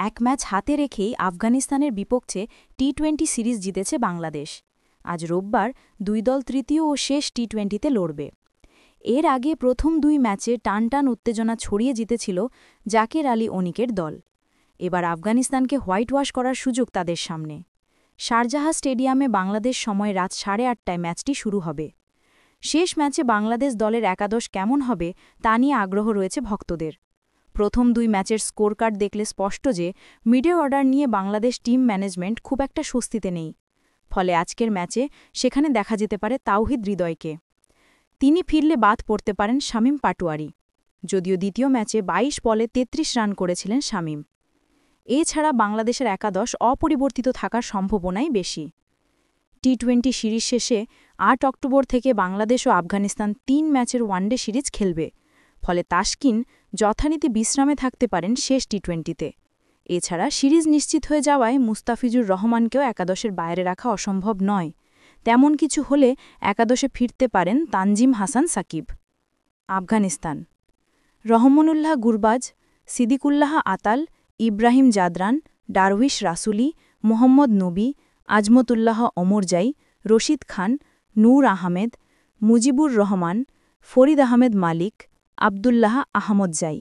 এক ম্যাচ হাতে রেখেই আফগানিস্তানের বিপক্ষে টি-20 সিরিজ জিতেছে বাংলাদেশ। আজ রোববার দুই দল তৃতীয় ও শেষ টি-20তে লড়বে। এর আগে প্রথম দুই ম্যাচে টানটান উত্তেজনা ছড়িয়ে জিতেছিল জাকের আলী অনিকের দল। এবার আফগানিস্তানকে হোয়াইট ওয়াশ করার সুযোগ তাদের সামনে। শারজাহা স্টেডিয়ামে বাংলাদেশ সময় রাত 8:30টায় ম্যাচটি শুরু হবে। শেষ ম্যাচে বাংলাদেশ দলের একাদশ কেমন হবে তা নিয়ে আগ্রহ রয়েছে ভক্তদের। প্রথম দুই ম্যাচের স্কোরকার্ড দেখলে স্পষ্ট যে মিডল অর্ডার নিয়ে বাংলাদেশ টিম ম্যানেজমেন্ট খুব একটা স্বস্তিতে নেই। ফলে আজকের ম্যাচে সেখানে দেখা যেতে পারে তাওহিদ হৃদয়কে। তিনি ফিরলে বাদ পড়তে পারেন শামীম পাটোয়ারি। যদিও দ্বিতীয় ম্যাচে 22 বলে 33 রান করেছিলেন শামীম। এছাড়া বাংলাদেশের একাদশ অপরিবর্তিত থাকার সম্ভাবনাই বেশি। টি-20 সিরিজ শেষে 8 অক্টোবর থেকে বাংলাদেশ ও আফগানিস্তান 3 ম্যাচের ওয়ানডে সিরিজ খেলবে। ফলে তাসকিন যথারীতি বিশ্রামে থাকতে পারেন শেষ টি-20তে। এছাড়া সিরিজ নিশ্চিত হয়ে যাওয়ায় মুস্তাফিজুর রহমানকেও একাদশের বাইরে রাখা অসম্ভব নয়। তেমন কিছু হলে একাদশে ফিরতে পারেন তানজিম হাসান সাকিব। আফগানিস্তান রহমানুল্লাহ গুরবাজ, সিদ্দিকুল্লাহ আতাল, ইব্রাহিম জাদরান, ডারউইশ রাসুলি, মোহাম্মদ নবী, আজমতুল্লাহ ওমরজাই, রশিদ খান, নূর আহমেদ, মুজিবুর রহমান, ফরিদ আহমেদ মালিক, আবদুল্লাহ আহমদজাই।